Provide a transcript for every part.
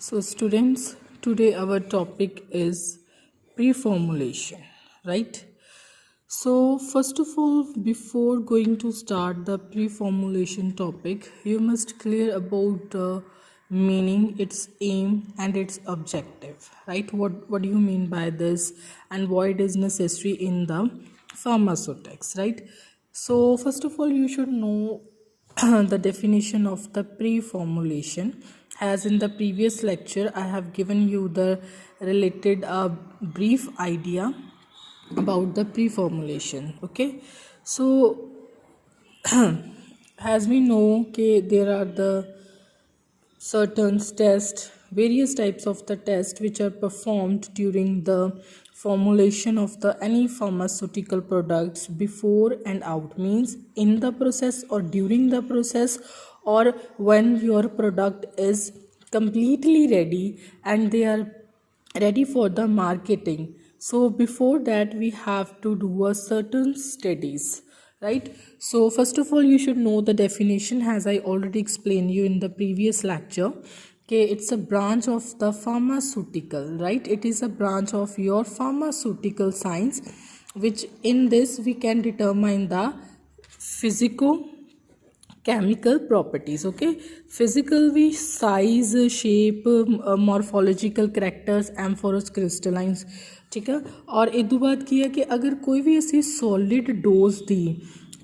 So, students, today our topic is pre-formulation, right? So, first of all, before going to start the pre-formulation topic, you must clear about the meaning, its aim, and its objective, right? What do you mean by this, and why it is necessary in the pharmaceutics, right? So, first of all, you should know the definition of the pre-formulation. As in the previous lecture, I have given you the related brief idea about the pre-formulation. Okay, so as we know, okay, there are the certain tests, various types of the test which are performed during the formulation of the any pharmaceutical products before and out, means in the process or during the process, or when your product is completely ready and they are ready for the marketing. So before that we have to do a certain studies, right? So first of all, you should know the definition, as I already explained you in the previous lecture. Okay, it's a branch of the pharmaceutical, right? It is a branch of your pharmaceutical science, which in this we can determine the physico chemical properties. Okay, physical भी size, shape, morphological characters, amorphous crystallines, ठीक है। और इदू बात की है कि अगर कोई भी असी सॉलिड डोज दी,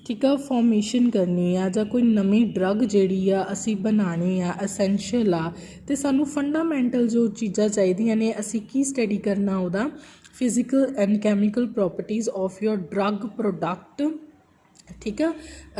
ठीक है, फॉर्मेशन करनी आ ਜਾਂ कोई नवी ड्रग ਜਿਹੜੀ ਆ ਅਸੀਂ ਬਣਾਉਣੀ ਆ ਅਸੈਂਸ਼ੀਅਲ ਆ, ਤੇ ਸਾਨੂੰ ਫੰਡਾਮੈਂਟਲ ਜੋ ਚੀਜ਼ਾਂ ਚਾਹੀਦੀਆਂ ਨੇ, ਅਸੀਂ ਕੀ ਸਟੱਡੀ ਕਰਨਾ ਉਹਦਾ physical and chemical properties of your drug product. ਠੀਕ ਆ,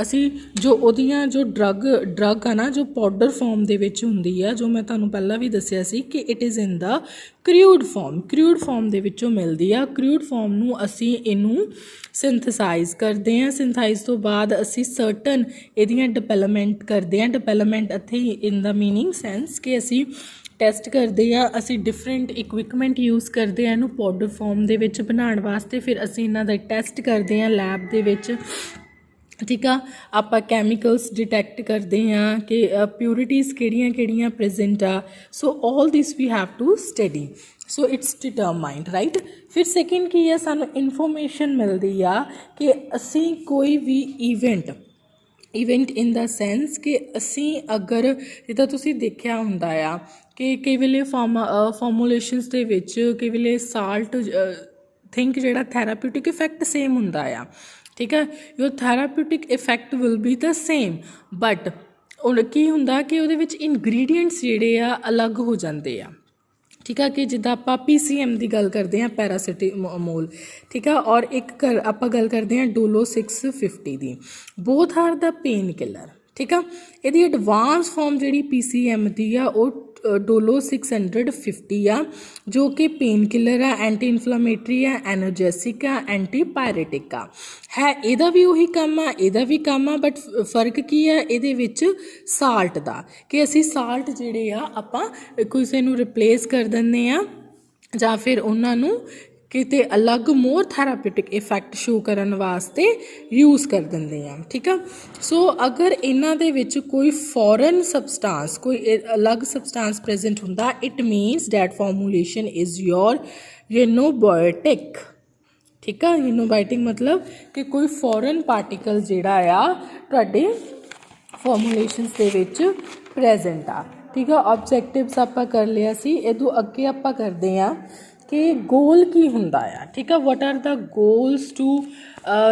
ਅਸੀਂ ਜੋ ਉਹਦੀਆਂ ਜੋ ਡਰਗ ਆ ਨਾ, ਜੋ ਪਾਊਡਰ ਫਾਰਮ ਦੇ ਵਿੱਚ ਹੁੰਦੀ ਆ, ਜੋ ਮੈਂ ਤੁਹਾਨੂੰ ਪਹਿਲਾਂ ਵੀ ਦੱਸਿਆ ਸੀ ਕਿ it is in the crude form ਦੇ ਵਿੱਚੋਂ ਮਿਲਦੀ ਆ। ਕ੍ਰਿਊਡ ਫਾਰਮ ਨੂੰ ਅਸੀਂ ਇਹਨੂੰ ਸਿੰਥੇਸਾਈਜ਼ ਕਰਦੇ ਹਾਂ। ਸਿੰਥਾਈਜ਼ ਤੋਂ ਬਾਅਦ ਅਸੀਂ ਸਰਟਨ ਇਹਦੀਆਂ ਡਿਵੈਲਪਮੈਂਟ ਕਰਦੇ ਹਾਂ। ਡਿਵੈਲਪਮੈਂਟ ਇੱਥੇ ਇਨ ਦਾ ਮੀਨਿੰਗ ਸੈਂਸ ਕਿ ਅਸੀਂ ਟੈਸਟ ਕਰਦੇ ਆ, ਅਸੀਂ ਡਿਫਰੈਂਟ ਇਕਵਿਪਮੈਂਟ ਯੂਜ਼ ਕਰਦੇ ਆ ਇਹਨੂੰ ਪਾਊਡਰ ਫਾਰਮ ਦੇ ਵਿੱਚ ਬਣਾਉਣ ਵਾਸਤੇ। ਫਿਰ ਅਸੀਂ ਇਹਨਾਂ ਦਾ ਟੈਸਟ ਕਰਦੇ ਹਾਂ ਲੈਬ ਦੇ ਵਿੱਚ, ਠੀਕ ਆ। ਆਪਾਂ ਕੈਮੀਕਲਸ ਡਿਟੈਕਟ ਕਰਦੇ ਹਾਂ ਕਿ ਪਿਊਰਿਟੀਜ਼ ਕਿਹੜੀਆਂ ਪ੍ਰੈਜ਼ੈਂਟ ਆ। So all this we have to study, so it's determined, right. ਫਿਰ ਸੈਕਿੰਡ ਕੀ ਆ, ਸਾਨੂੰ ਇਨਫੋਰਮੇਸ਼ਨ ਮਿਲਦੀ ਆ ਕਿ ਅਸੀਂ ਕੋਈ ਵੀ ਇਵੈਂਟ ਇਨ ਦਾ ਸੈਂਸ ਕਿ ਅਸੀਂ ਅਗਰ ਜਿੱਦਾਂ ਤੁਸੀਂ ਦੇਖਿਆ ਹੁੰਦਾ ਆ ਕਿ ਕਈ ਵੇਲੇ ਫਾਰਮੂਲੇਸ਼ਨਸ ਦੇ ਵਿੱਚ ਕਈ ਵੇਲੇ ਸਾਲਟ ਥਿੰਕ ਜਿਹੜਾ ਥੈਰਾਪਿਊਟਿਕ ਇਫੈਕਟ ਸੇਮ ਹੁੰਦਾ ਆ, ਠੀਕ ਹੈ। Your therapeutic effect will be the same, but ਉਹ ਕੀ ਹੁੰਦਾ ਕਿ ਉਹਦੇ ਵਿੱਚ ਇਨਗਰੀਡੀਐਂਟਸ ਜਿਹੜੇ ਆ ਅਲੱਗ ਹੋ ਜਾਂਦੇ ਆ, ਠੀਕ ਆ। ਕਿ ਜਿੱਦਾਂ ਆਪਾਂ PCM ਦੀ ਗੱਲ ਕਰਦੇ ਹਾਂ, ਪੈਰਾਸੀਟਾਮੋਲ, ਠੀਕ ਆ, ਔਰ ਇੱਕ ਆਪਾਂ ਗੱਲ ਕਰਦੇ ਹਾਂ ਡੋਲੋ 650 ਦੀ, both are the pain killer, ਠੀਕ ਆ। ਇਹਦੀ ਐਡਵਾਂਸ ਫਾਰਮ ਜਿਹੜੀ PCM ਦੀ ਆ ਉਹ ਡੋਲੋ 650 ਆ, ਜੋ ਕਿ ਪੇਨ ਕਿਲਰ ਆ, ਐਂਟੀ ਇਨਫਲਾਮੇਟਰੀ ਆ, ਐਨਰਜੈਸਿਕ ਆ, ਐਂਟੀਪਾਇਰੇਟਿਕ ਆ। ਹੈ ਇਹਦਾ ਵੀ ਉਹੀ ਕੰਮ ਆ, ਇਹਦਾ ਵੀ ਕੰਮ ਆ, ਬਟ ਫਰਕ ਕੀ ਆ ਇਹਦੇ ਵਿੱਚ ਸਾਲਟ ਦਾ, ਕਿ ਅਸੀਂ ਸਾਲਟ ਜਿਹੜੇ ਆ ਆਪਾਂ ਕਿਸੇ ਨੂੰ ਰਿਪਲੇਸ ਕਰ ਦਿੰਦੇ ਆ ਜਾਂ ਫਿਰ ਉਹਨਾਂ ਨੂੰ ਕਿਤੇ ਅਲੱਗ ਮੋਰ ਥੈਰਾਪਿਊਟਿਕ ਇਫੈਕਟ ਸ਼ੋ ਕਰਨ ਵਾਸਤੇ ਯੂਜ਼ ਕਰ ਦਿੰਦੇ ਆ, ਠੀਕ ਆ। ਸੋ ਅਗਰ ਇਹਨਾਂ ਦੇ ਵਿੱਚ ਕੋਈ ਫੋਰਨ ਸਬਸਟਾਂਸ, ਕੋਈ ਅਲੱਗ ਸਬਸਟਾਂਸ ਪ੍ਰੈਜ਼ੈਂਟ ਹੁੰਦਾ, it means that formulation is your unobiotic, ਠੀਕ ਆ। ਯੂਨੋਬਾਇਓਟਿਕ ਮਤਲਬ ਕਿ ਕੋਈ ਫੋਰਨ ਪਾਰਟੀਕਲ ਜਿਹੜਾ ਆ ਤੁਹਾਡੇ ਫਾਰਮੂਲੇਸ਼ਨਸ ਦੇ ਵਿੱਚ ਪ੍ਰੈਜ਼ੈਂਟ ਆ, ਠੀਕ ਆ। ਆਬਜੈਕਟਿਵਸ ਆਪਾਂ ਕਰ ਲਿਆ ਸੀ, ਇਹਦੋਂ ਅੱਗੇ ਆਪਾਂ ਕਰਦੇ ਹਾਂ ਕਿ ਗੋਲ ਕੀ ਹੁੰਦਾ ਆ, ਠੀਕ ਆ। What are the goals to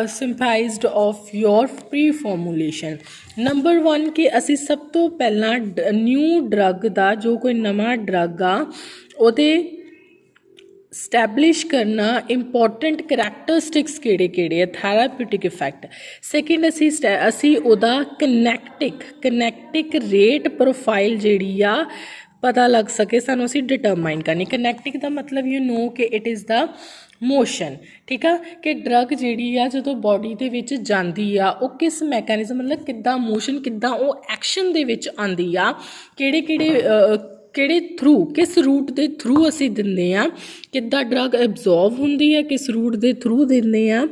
simplised of your pre formulation. Number 1 ਕਿ ਅਸੀਂ ਸਭ ਤੋਂ ਪਹਿਲਾਂ ਨਿਊ ਡਰੱਗ ਦਾ, ਜੋ ਕੋਈ ਨਵਾਂ ਡਰੱਗ ਆ, ਉਹਦੇ ਸਟੈਬਲਿਸ਼ ਕਰਨਾ ਇੰਪੋਰਟੈਂਟ ਕਰੈਕਟਰਿਸਟਿਕਸ ਕਿਹੜੇ ਆ, ਥੈਰਾਪਿਊਟਿਕ ਇਫੈਕਟ। ਸੈਕਿੰਡ ਅਸੀਂ ਉਹਦਾ ਕਨੈਕਟਿਕ ਰੇਟ ਪ੍ਰੋਫਾਈਲ ਜਿਹੜੀ ਆ ਪਤਾ ਲੱਗ ਸਕੇ ਸਾਨੂੰ, ਅਸੀਂ ਡਿਟਰਮਾਈਨ ਕਰਨੀ। ਕਨੈਕਟਿਕ ਦਾ ਮਤਲਬ ਯੂ ਨੋ ਕਿ ਇਟ ਇਜ਼ ਦਾ ਮੋਸ਼ਨ, ਠੀਕ ਆ। ਕਿ ਡਰੱਗ ਜਿਹੜੀ ਆ ਜਦੋਂ ਬੋਡੀ ਦੇ ਵਿੱਚ ਜਾਂਦੀ ਆ ਉਹ ਕਿਸ ਮੈਕੈਨਿਜ਼ਮ, ਮਤਲਬ ਕਿੱਦਾਂ ਮੋਸ਼ਨ, ਕਿੱਦਾਂ ਉਹ ਐਕਸ਼ਨ ਦੇ ਵਿੱਚ ਆਉਂਦੀ ਆ, ਕਿਹੜੇ ਥਰੂ, ਕਿਸ ਰੂਟ ਦੇ ਥਰੂ ਅਸੀਂ ਦਿੰਦੇ ਹਾਂ, ਕਿੱਦਾਂ ਡਰੱਗ ਐਬਜ਼ੋਰਬ ਹੁੰਦੀ ਹੈ, ਕਿਸ ਰੂਟ ਦੇ ਥਰੂ ਦਿੰਦੇ ਹਾਂ,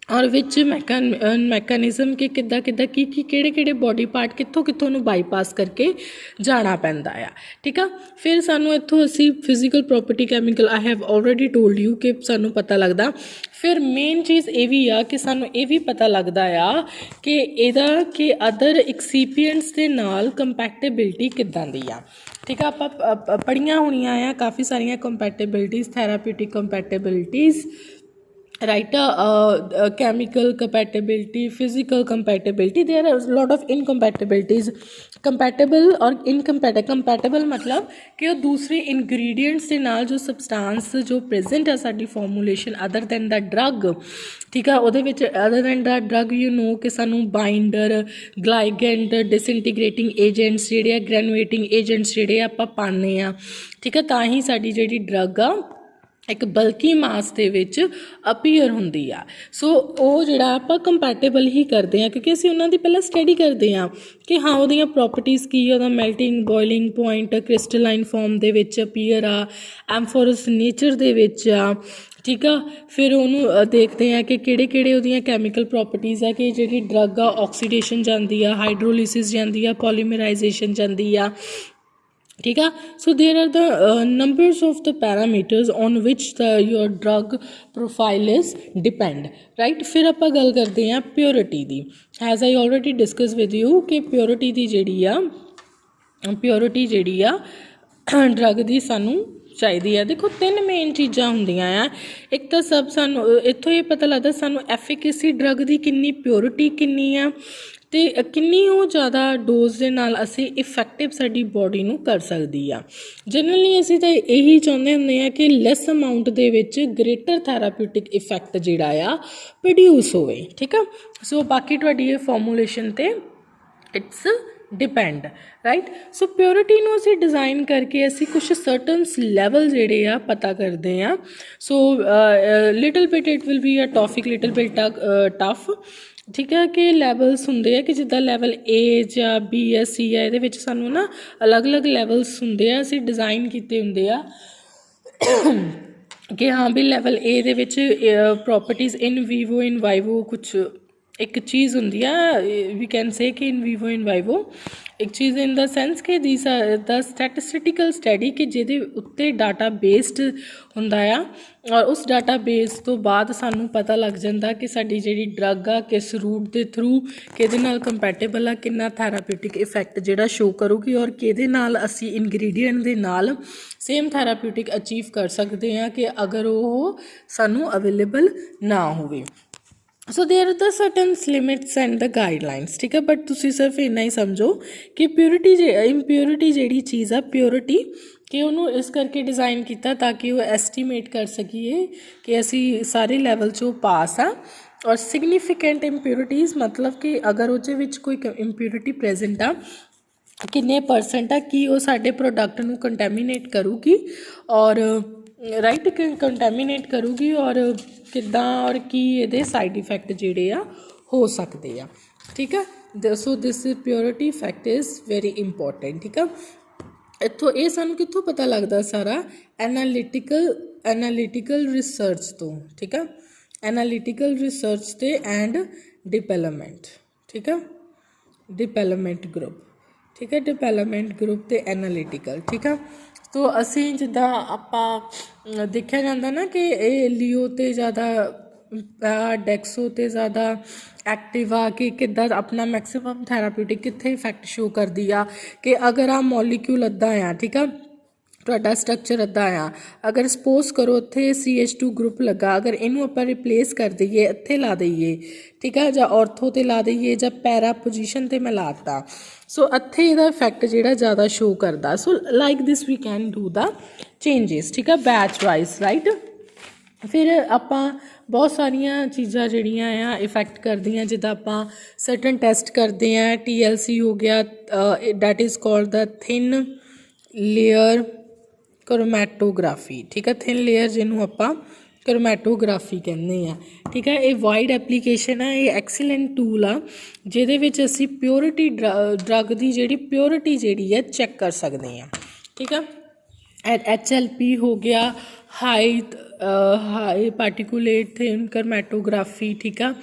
और विच मैकेनिज़म के किद्दां किद्दां की किहड़े बॉडी पार्ट कित्थों कित्थों नूं बाईपास करके जाना पैंदा आ। ठीक आ, फिर सानूं इत्थों असी physical property chemical I have already told you कि सानूं पता लगदा। फिर मेन चीज़ ये भी आ कि सानूं ये भी पता लगदा आ कि इहदा कि अदर एक्सीपिएंट्स दे नाल कंपैटिबिलिटी किद्दां दी आ। ठीक है, आप पढ़िया होनियां आ काफ़ी सारियां कंपैटिबिलिटीज़, थैराप्यूटिक कंपैटिबिलिटीज़, right, chemical compatibility, physical compatibility, there are a lot of incompatibilities. Compatible और compatible मतलब कि वो दूसरे ingredients ਦੇ ਨਾਲ जो substance जो present है साडी formulation other than the drug, ठीक है, ਉਹਦੇ ਵਿੱਚ other than the drug you know कि ਸਾਨੂੰ binder, gligand, disintegrating agents ਜਿਹੜੇ ਆ, granuating agents ਜਿਹੜੇ ਆਪਾਂ ਪਾਉਂਦੇ ਆ, ਠੀਕ ਹੈ, ਤਾਂ ਹੀ ਸਾਡੀ ਜਿਹੜੀ drug ਆ एक बल्कि मास ਦੇ ਵਿੱਚ ਅਪੀਅਰ ਹੁੰਦੀ ਆ। ਸੋ ਉਹ ਜਿਹੜਾ ਆਪਾਂ ਕੰਪੈਟੇਬਲ ਹੀ ਕਰਦੇ ਹਾਂ ਕਿਉਂਕਿ ਅਸੀਂ ਉਹਨਾਂ ਦੀ ਪਹਿਲਾਂ ਸਟੱਡੀ ਕਰਦੇ ਹਾਂ ਕਿ ਹਾਂ ਉਹਦੀਆਂ ਪ੍ਰੋਪਰਟੀਜ਼ ਕੀ ਆ, ਉਹਦਾ ਮੈਲਟਿੰਗ ਬੋਇਲਿੰਗ ਪੁਆਇੰਟ ਕ੍ਰਿਸਟਲਾਈਨ ਫਾਰਮ ਦੇ ਵਿੱਚ ਅਪੀਅਰ ਆ, ਐਮਫੋਰਸ ਨੇਚਰ ਦੇ ਵਿੱਚ ਆ। ਠੀਕ ਆ, ਫਿਰ ਉਹਨੂੰ ਦੇਖਦੇ ਹਾਂ ਕਿ ਕਿਹੜੇ ਕਿਹੜੇ ਉਹਦੀਆਂ ਕੈਮੀਕਲ ਪ੍ਰੋਪਰਟੀਜ਼ ਆ ਕਿ ਜਿਹੜੀ ਡਰੱਗ ਆ ਆਕਸੀਡੇਸ਼ਨ ਜਾਂਦੀ ਆ, ਹਾਈਡਰੋਲਿਸਿਸ ਜਾਂਦੀ ਆ, ਪੋਲੀਮਰਾਈਜੇਸ਼ਨ ਜਾਂਦੀ ਆ। ठीक है, so there are the numbers of the parameters on which your drug profile is depend, right। फिर आप गल करते हैं प्योरिटी दी। As I already discuss with you कि प्योरिटी दी जिहड़ी आ, प्योरिटी जिहड़ी आ ड्रग दी सानू चाहिदी है। देखो तीन मेन चीज़ां हुंदियां आ, एक तो सब सानू इत्थों ये पता लगदा सानू एफिकेसी ड्रग दी किन्नी, प्योरिटी किन्नी आ ਤੇ ਕਿੰਨੀ ਉਹ ਜ਼ਿਆਦਾ ਡੋਜ਼ ਦੇ ਨਾਲ ਅਸੀਂ ਇਫੈਕਟਿਵ ਸਾਡੀ ਬੋਡੀ ਨੂੰ ਕਰ ਸਕਦੀ ਆ। ਜਨਰਲੀ ਅਸੀਂ ਤਾਂ ਇਹੀ ਚਾਹੁੰਦੇ ਹੁੰਦੇ ਆ ਕਿ ਲੈਸ ਅਮਾਊਂਟ ਦੇ ਵਿੱਚ ਗ੍ਰੇਟਰ ਥੈਰਾਪਿਊਟਿਕ ਇਫੈਕਟ ਜਿਹੜਾ ਆ ਪ੍ਰੋਡਿਊਸ ਹੋਵੇ। ਠੀਕ ਆ, ਸੋ ਬਾਕੀ ਤੁਹਾਡੀ ਇਹ ਫਾਰਮੂਲੇਸ਼ਨ 'ਤੇ it's depend, right. So purity ਨੂੰ ਅਸੀਂ डिज़ाइन करके ਅਸੀਂ कुछ सर्टन लैवल ਜਿਹੜੇ ਆ पता करते हैं। सो little bit it will be a topic little bit tough, ठीक है, कि लैवल्स होंगे कि जिदा लैवल ए या बी या सी है, ये सानू ना अलग अलग लैवल्स होंगे असी डिज़ाइन किए होंगे कि हाँ भी लैवल ए दे विच properties in vivo in vivo कुछ एक चीज़ होंगी है, वी कैन से कि इन वीवो इन वाइवो एक चीज़ इन द सेंस कि these are the statistical study कि जिहदे उत्ते डाटा बेस्ड हुंदा आ और उस डाटा बेस तो बाद सानू पता लग जाता कि साडी जिहड़ी ड्रग आ किस रूट के थ्रू किहदे नाल कंपैटिबल आ, किन्ना थैराप्यूटिक इफैक्ट जिहड़ा शो करूगी और किहदे नाल असी इनग्रीडिएंट दे नाल सेम थैराप्यूटिक अचीव कर सकते हैं कि अगर वो सानू अवेलेबल ना होवे। So there are the certain limits and the guidelines, ठीक है, बट तुसी सिर्फ इन्ना ही समझो कि प्योरिटी इंप्योरिटी जिहड़ी चीज़ आ प्योरिटी कि उन्होंने इस करके डिज़ाइन किया ताकि वो एस्टीमेट कर सकीए कि असी सारे लैवल चो पास आ। और सिग्निफिकेंट इंप्योरिटीज़ मतलब कि अगर उस विच कोई इंप्योरिटी प्रेजेंट आ किन्ने परसेंट आ कि वो साडे प्रोडक्ट नूं कंटैमीनेट करूगी और राइट कंटैमीनेट करूगी और किद्दां और की ये साइड इफैक्ट जिहड़े आ हो सकते आ। ठीक है, so this purity effect is very important. ठीक है, इत्थों ये सानू कित्थों पता लगता सारा एनालिटिकल रिसर्च तो। ठीक है, एनालिटिकल रिसर्च ते एंड डिवेलपमेंट। ठीक है, डिवेलपमेंट ग्रुप, ठीक है, डिवेलपमेंट ग्रुप ते एनालिटिकल। ठीक है, तो असी जिदा आपां देखा जाता ना कि ये लियो तो ज़्यादा डेक्सो तो ज़्यादा एक्टिव आ कि किद्दां अपना मैक्सिमम थैराप्यूटिक कित्थे इफैक्ट शो करती आ कि अगर आ मॉलीक्यूल अद्धा आ, ठीक है, ਤੁਹਾਡਾ स्ट्रक्चर अद्धा आ, अगर सपोज करो इत्थे CH2 ग्रुप लगा, अगर इनू आपां रिप्लेस कर दईए इत्थे ला दईए, ठीक है, जां ऑर्थो ते ला दईए जां पैरा पोजीशन ते मैं लाता, सो इत्थे इहदा इफैक्ट जिहड़ा ज़्यादा शो करदा। So like this we can do the changes, ठीक है, बैच वाइज, राइट। फिर आपां बहुत सारिया चीज़ां जिहड़ियां आ इफैक्ट करदियां, जिद्दां आपां सर्टन टैसट करते हैं, TLC हो गया, that is called the thin layer chromatography. ठीक है, थिन लेयर जिन्हों आपां क्रोमैटोग्राफी कहते हैं। ठीक है, ये वाइड एप्लीकेशन है, ये एक्सीलेंट टूल आ जिहदे विच असीं प्योरिटी ड्रग की जिहड़ी प्योरिटी जिहड़ी है चैक कर सकते हैं। ठीक है, HLP हो गया, हाई पार्टिकुलेट थिन क्रोमैटोग्राफी, ठीक है।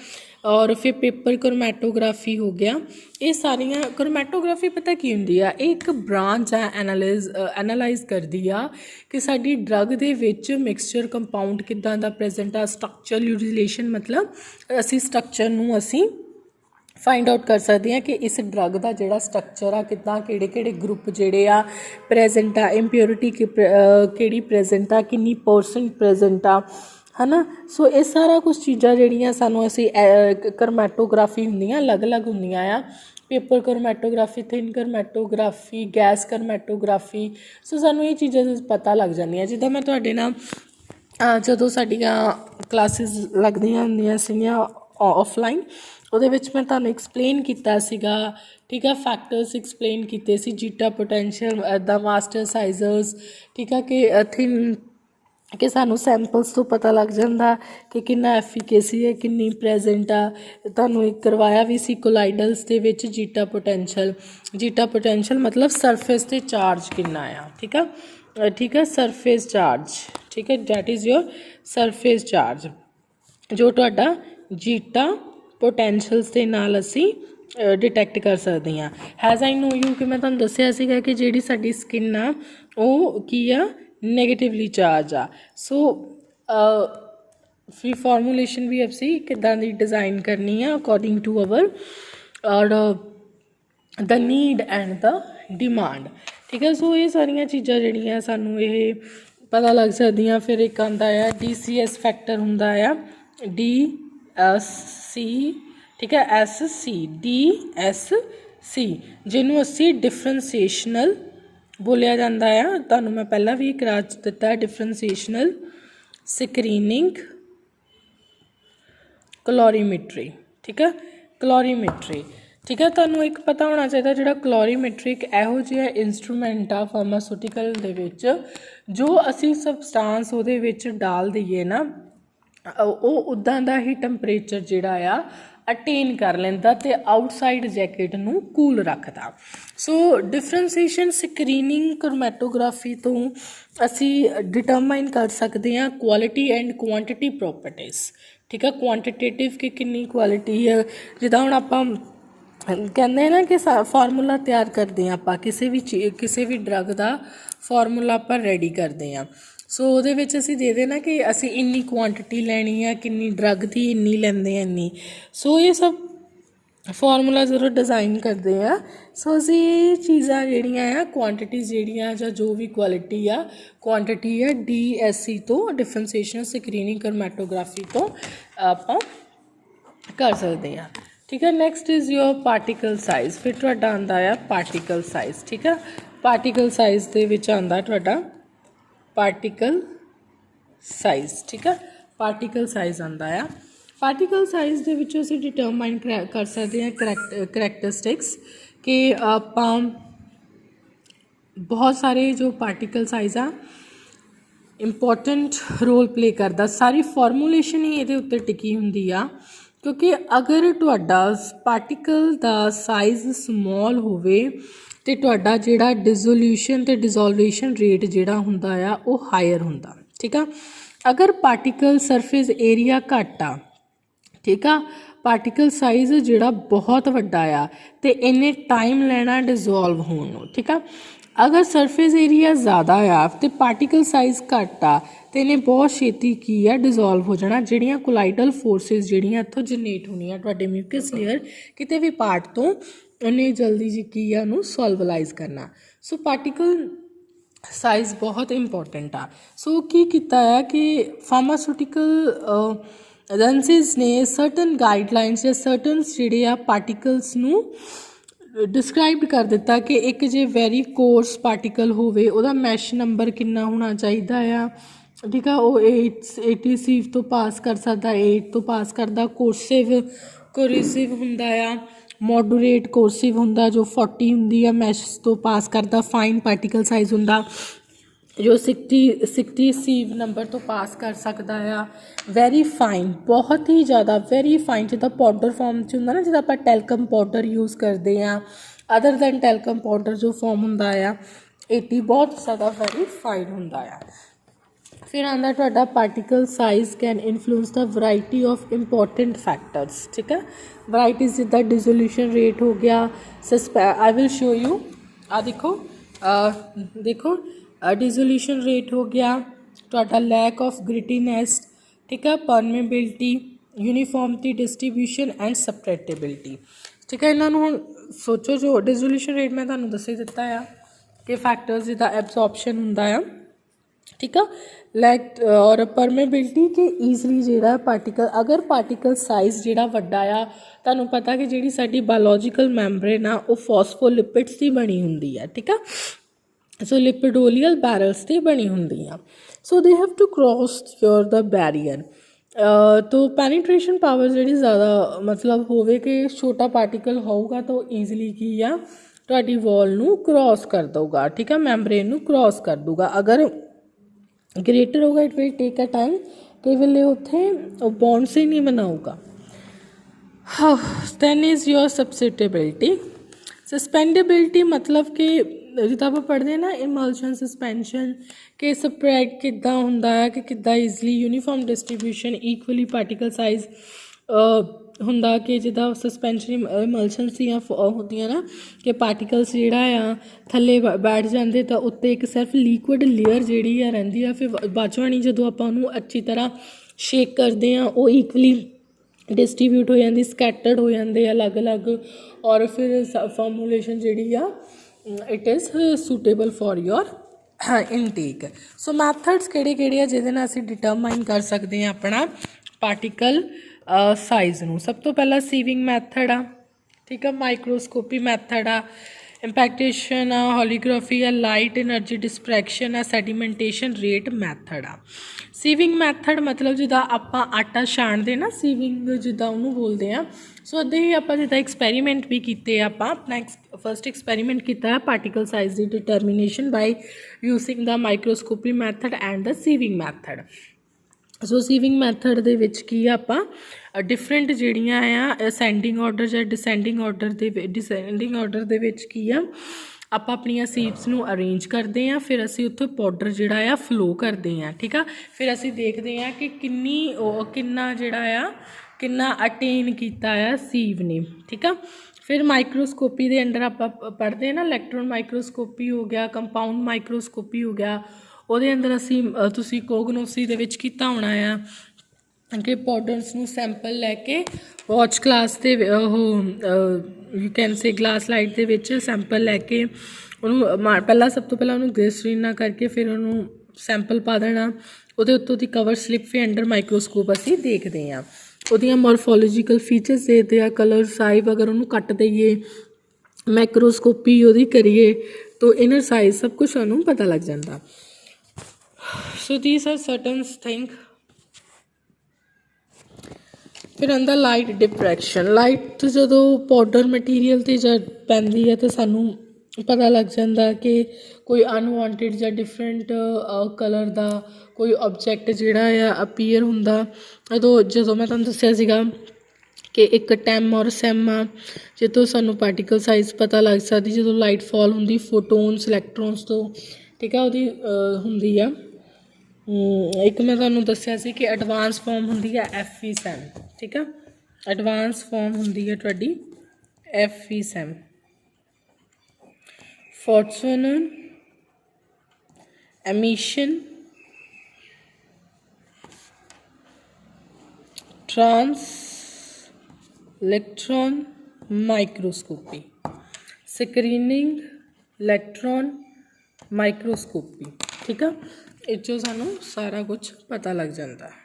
और फिर पेपर क्रोमैटोग्राफी हो गया। ये सारियां क्रोमैटोग्राफी पता की हुंदी आ, एक ब्रांच है एनालाइज करदी आ कि साडी ड्रग दे विच मिक्सचर कंपाउंड किदां दा प्रेजेंट आ, स्ट्रक्चर रिलेशन, मतलब असी स्ट्रक्चर नूं असी फाइंड आउट कर सकते हैं कि इस ड्रग का जोड़ा स्ट्रक्चर आ कितना, किहड़े ग्रुप जोड़े आ प्रेजेंट आ, इंप्योरिटी किहड़ी प्रेजेंट आ, किन्नी परसेंट प्रेजेंट आ, है ना। सो ये सारा कुछ चीज़ां जिहड़ियां सानूं असी क्रोमैटोग्राफी हुंदियां अलग अलग हुंदियां आ, paper chromatography, thin chromatography, gas chromatography. So सानूं ये चीज़ां पता लग जांदियां। जिद्दां मैं तुहाडे नाल ਜਦੋਂ ਸਾਡੀਆਂ ਕਲਾਸਿਸ ਲੱਗਦੀਆਂ ਹੁੰਦੀਆਂ ਸੀਗੀਆਂ ਆਫਲਾਈਨ, ਉਹਦੇ ਵਿੱਚ ਮੈਂ ਤੁਹਾਨੂੰ ਐਕਸਪਲੇਨ ਕੀਤਾ ਸੀਗਾ, ਠੀਕ ਆ, ਫੈਕਟਰਸ ਐਕਸਪਲੇਨ ਕੀਤੇ ਸੀ, ਜੀਟਾ ਪੋਟੈਂਸ਼ੀਅਲ, ਦਾ ਮਾਸਟਰ ਸਾਈਜ਼ਰਸ, ਠੀਕ ਆ, ਕਿ ਥਿਨ ਕਿ ਸਾਨੂੰ ਸੈਂਪਲਸ ਤੋਂ ਪਤਾ ਲੱਗ ਜਾਂਦਾ ਕਿ ਕਿੰਨਾ ਐਫੀਕੇਸੀ ਹੈ, ਕਿੰਨੀ ਪ੍ਰੈਜੈਂਟ ਆ। ਤੁਹਾਨੂੰ ਇੱਕ ਕਰਵਾਇਆ ਵੀ ਸੀ ਕੋਲਾਈਡਲਸ ਦੇ ਵਿੱਚ ਜੀਟਾ ਪੋਟੈਂਸ਼ੀਅਲ ਮਤਲਬ ਸਰਫੇਸ 'ਤੇ ਚਾਰਜ ਕਿੰਨਾ ਆ, ਠੀਕ ਆ, ठीक है, सरफेस चार्ज, ठीक है, that is your surface charge जो तुहाडा जीटा पोटेंशियल्स के नाल असी डिटेक्ट कर सकते हैं। हैज़ आई नो यू कि मैं तुहानूं दस्सिया सीगा कि जिहड़ी साडी स्किन आ वो की आ नैगेटिवली चार्ज आ। सो फ्री फॉर्मूलेशन भी असी किदां दी डिज़ाइन करनी है अकॉर्डिंग टू अवर और the need and the demand, ठीक है। सो ये सारिया चीज़ां जिहड़ियां सानूं ये पता लग सकदियां। फिर एक आंदा आ DCS फैक्टर हुंदा आ, DSC, ठीक है, SC, DSC जिन्हों असी डिफरेंशिएशनल बोलिया जाता है। तुहानूं मैं पहला भी करा दिता, डिफरेंशिएशनल स्क्रीनिंग क्लोरीमेट्री, ठीक है, क्लोरीमेट्री, ठीक है। तुहानूं एक पता होना चाहिए जिहड़ा क्लोरीमेट्री एक इहो जिहा इंस्ट्रूमेंट आ फार्मासूटिकल दे विच, जो असी सबसटांस उहदे विच डाल दईए ना, वो उदां दा ही टैंपरेचर जिहड़ा आ अटेन कर लैंदा ते आउटसाइड जैकेट नूं कूल रखदा। सो डिफरेंशिएशन स्क्रीनिंग क्रोमैटोग्राफी तो असी डिटरमाइन कर सकते हैं क्वालिटी एंड क्वांटिटी प्रॉपर्टीज़, ठीक है। क्वांटिटेटिव की कितनी क्वालिटी है, जिद्दां हुण आपां कहते हैं ना कि फार्मूला तैयार करते हैं आप किसी भी ड्रग का फार्मूला आप रेडी करते हैं। सो वो असी दे देना कि असी इन्नी क्वांटिटी लैनी है, किन्नी ड्रग की इन्नी लेंदे हैं इन्नी। सो ये सब फार्मूला जरूर डिज़ाइन करते हैं। सो असी ये चीज़ां जिहड़ियां आ क्वांटिटीज़ जिहड़ियां जां जो भी क्वालिटी है DSC तो डिफरेंशिएशन स्क्रीनिंग क्रोमैटोग्राफी तो आप कर सकते हैं, ठीक है। Next is your particle size. फिर तुहाडा आंदा आ पार्टिकल साइज़, ठीक है। पार्टिकल साइज़ दे विच आंदा तुहाडा पार्टिकल साइज़, ठीक है, पार्टिकल साइज़ आंदा आ। पार्टिकल साइज़ दे विच असीं डिटरमाइन कर सकते हैं करैक्टरिस्टिक्स कि आपां बहुत सारे जो पार्टिकल साइज़ आ इंपॉर्टेंट रोल प्ले करता। सारी फॉर्मूलेशन ही ये उत्ते टिकी हुंदी आ, क्योंकि अगर तुहाडा पार्टिकल का साइज़ स्मॉल होवे ते तुहाडा जिहड़ा डिजोल्यूशन ते डिजोल्वेशन रेट जिहड़ा हुंदा आ वो हायर हुंदा, ठीक आ। अगर पार्टिकल सरफेस एरिया घट आ, ठीक आ, पार्टिकल साइज़ जिहड़ा बहुत वड्डा आ ते इन्ने टाइम लेना डिजोल्व होण नूं, ठीक आ। अगर सरफेस एरिया ज़्यादा आ तो पार्टिकल साइज़ घट आ तो इन्हें बहुत छेती की आ डिजोल्व हो जाना। जिहड़ियां कोलाइडल फोर्सिस जिहड़ियां इत्थों जनरेट होनियां तुहाडे म्यूकस लेयर किते भी पार्ट तो उन्हें जल्दी जी की आ नूं सॉल्वलाइज करना। सो पार्टिकल साइज़ बहुत इंपॉर्टेंट आ। सो की कीता है कि फार्मासूटिकल एजेंसीज़ ने सर्टन गाइडलाइनस या सर्टन जिहड़े आ पार्टिकल्स नूं डिस्क्राइब कर दिता कि एक जे वेरी कोर्स पार्टिकल होवे उहदा मैश नंबर कितना होना चाहिए आ, ठीक है, वो 80 तो पास कर सकता, 8 तो पास करता। कोरिसिव हुंदा आ, मॉडरेट कोर्सिव हुंदा जो 40 हुंदी आ मैश तो पास करता। फाइन पार्टिकल साइज़ हुंदा जो 60 सीव नंबर तो पास कर सकता है। वैरी फाइन बहुत ही ज़्यादा वैरी फाइन जिदा पाउडर फॉर्म च हुंदा ना, जिदा आपां टैलकम पाउडर यूज़ करते हैं, अदर दैन टैलकम पाउडर जो फॉर्म हुंदा आ 80 बहुत ज़्यादा वेरी फाइन होंदा आ। फिर आंदा तुहाडा particle size can influence the variety of important factors. ठीक है, वैरायटीज जिद्दां डिसोल्यूशन रेट हो गया, आई विल शो यू, आ देखो देखो डिसोल्यूशन रेट हो गया, तुहाडा लैक ऑफ ग्रिटीनेस, ठीक है, परमेबिलिटी, यूनीफॉर्मिटी डिस्ट्रीब्यूशन एंड सपरेटेबिलिटी। ठीक है, इन्होंने हुण सोचो, जो डिसोल्यूशन रेट मैं तुहानूं दस ही दिता आ कि फैक्टर्स जिद्दां एब्सॉर्प्शन हुंदा आ, ठीक है, लैक और परमेबिलिटी कि ईजली जिहड़ा पार्टिकल, अगर पार्टिकल साइज जिहड़ा वड्डा आ, तुहानूं पता कि जिहड़ी साडी बायोलॉजिकल मैंबरेन आ वो फॉस्फोलिपिड्स दी बनी हुंदी आ। ठीक है, सो लिपिडोलियल बैरल्स की बनी हुंदी आ। So they have to cross your the barrier. तो पैनीट्रेशन पावर जी ज़्यादा मतलब होवे कि छोटा पार्टिकल होगा तो ईजली की आ तुहाडी वॉल नू क्रॉस कर दूगा। ठीक है, मैंबरेन नू क्रॉस कर दूगा। अगर ग्रेटर होगा it will take a time, कई वेले उत्थे बॉन्ड्स ही नहीं बनाऊगा। Then is your substitutability. Suspendability मतलब कि जिद्दां आपां पढ़दे ना इमल्शन सस्पेंशन कि स्प्रैड किद्दां हुंदा है कि किद्दां easily uniform distribution equally particle size हुंदा कि जिद्दां सस्पेंशन इमल्शन दियां होंदियां ना कि पार्टिकल्स जिहड़ा आ थल्ले बैठ जांदे तां उत्ते एक सिर्फ लिक्विड लेयर जिहड़ी आ रहिंदी आ, फिर बाचों आनी जदों आपां उहनूं अच्छी तरह शेक करदे आ वो इक्वली डिस्ट्रीब्यूट हो जाती, ਸਕੈਟਰਡ हो जाते अलग अलग, और फिर फॉर्मूलेशन जी आ it is suitable for your intake. So methods किहड़े-किहड़े जिहदे नाल असीं डिटरमाइन कर सकते हैं अपना पार्टिकल साइज़ नूं। सब तो पहला सीविंग मैथड आ, ठीक है, माइक्रोस्कोपी मैथड आ, इंपैक्टेशन आ, हॉलीग्राफी आ, लाइट एनर्जी डिस्प्रैक्शन आ, सैडिमेंटेशन रेट मैथड आ। सीविंग मैथड मतलब जिद्दां आपां आटा छाणदे ना, सीविंग जिद्दां उहनूं बोलदे आ। सो अद्दे ही आपां जिद्दां एक्सपैरीमेंट भी कीते, आपां अपना फर्स्ट एक्सपैरीमेंट कीता पार्टिकल साइज की determination by using the microscopy method and the sieving method. So sieving method दे विच की आपां डिफरेंट जिहड़ियां आ असेंडिंग ऑर्डर जां डिसेंडिंग ऑर्डर दे विच की आ ਆਪਾਂ ਆਪਣੀਆਂ ਸੀड्स ਨੂੰ ਅਰੇਂਜ ਕਰਦੇ ਹਾਂ, ਫਿਰ ਅਸੀਂ ਉੱਥੇ ਪਾਊਡਰ ਜਿਹੜਾ ਆ ਫਲੋ ਕਰਦੇ ਹਾਂ। ਠੀਕ ਆ, ਫਿਰ ਅਸੀਂ ਦੇਖਦੇ ਹਾਂ ਕਿ ਕਿੰਨਾ ਜਿਹੜਾ ਆ ਕਿੰਨਾ ਅਟੇਨ ਕੀਤਾ ਆ ਸੀਵ ਨੇ। ਠੀਕ ਆ, ਫਿਰ ਮਾਈਕਰੋਸਕੋਪੀ ਦੇ ਅੰਡਰ ਆਪਾਂ ਪੜ੍ਹਦੇ ਹਾਂ ਨਾ, ਇਲੈਕਟ੍ਰੋਨ ਮਾਈਕਰੋਸਕੋਪੀ ਹੋ ਗਿਆ, ਕੰਪਾਊਂਡ ਮਾਈਕਰੋਸਕੋਪੀ ਹੋ ਗਿਆ, ਉਹਦੇ ਅੰਦਰ ਅਸੀਂ ਤੁਸੀਂ ਕੋਗਨੋਸੀ ਦੇ ਵਿੱਚ ਕੀਤਾ ਹੋਣਾ ਆ ਕਿ ਪਾਊਡਰਸ ਨੂੰ ਸੈਂਪਲ ਲੈ ਕੇ वॉच क्लास से you can say glass light ਦੇ ਵਿੱਚ ਸੈਂਪਲ ਲੈ ਕੇ ਉਹਨੂੰ ਪਹਿਲਾਂ ਸਭ ਤੋਂ ਪਹਿਲਾਂ ਉਹਨੂੰ ਗਲਿਸਰੀਨ ਨਾਲ ਕਰਕੇ ਫਿਰ ਉਹਨੂੰ ਸੈਂਪਲ ਪਾ ਦੇਣਾ, ਉਹਦੇ ਉੱਤੋਂ ਦੀ ਕਵਰ ਸਲਿਪ ਫਿਰ ਅੰਡਰ ਮਾਈਕਰੋਸਕੋਪ ਅਸੀਂ ਦੇਖਦੇ ਹਾਂ, ਉਹਦੀਆਂ ਮੋਰਫੋਲੋਜੀਕਲ ਫੀਚਰਸ ਦੇਖਦੇ ਆ, ਕਲਰ ਸਾਈਜ਼ ਅਗਰ ਉਹਨੂੰ ਕੱਟ ਦਈਏ, ਮਾਈਕਰੋਸਕੋਪੀ ਉਹਦੀ ਕਰੀਏ ਤਾਂ ਇਨਰ ਸਾਈਜ਼ ਸਭ ਕੁਛ ਉਹਨੂੰ ਪਤਾ ਲੱਗ ਜਾਂਦਾ। ਸੋ ਦੀਸ ਆਰ ਸਰਟਨ ਥਿੰਗ। फिर आंदा लाइट डिफ्रैक्शन। लाइट जो पाउडर मटीरियल ते जब पैंदी है तो सानू पता लग जाता कि कोई अनवांटेड या डिफरेंट कलर का कोई ऑब्जैक्ट जिहड़ा आ अपीयर हुंदा। जो मैं तुहानूं दस्सिया सीगा कि एक टैम और सैम आ जितों सानू पार्टिकल साइज पता लग सकती जो लाइट फॉल हुंदी फोटोन्स इलैक्ट्रॉन्स तो। ठीक है, उहदी हुंदी आ एक मैं तुहानूं दस्सिया सी कि एडवांस फॉर्म हुंदी है FE7। ठीक है, एडवांस फॉर्म हुंदी है तुहाडी FE7। Photon emission trans electron microscopy screening electron microscopy. ठीक है, इस सानू सारा कुछ पता लग जाता है।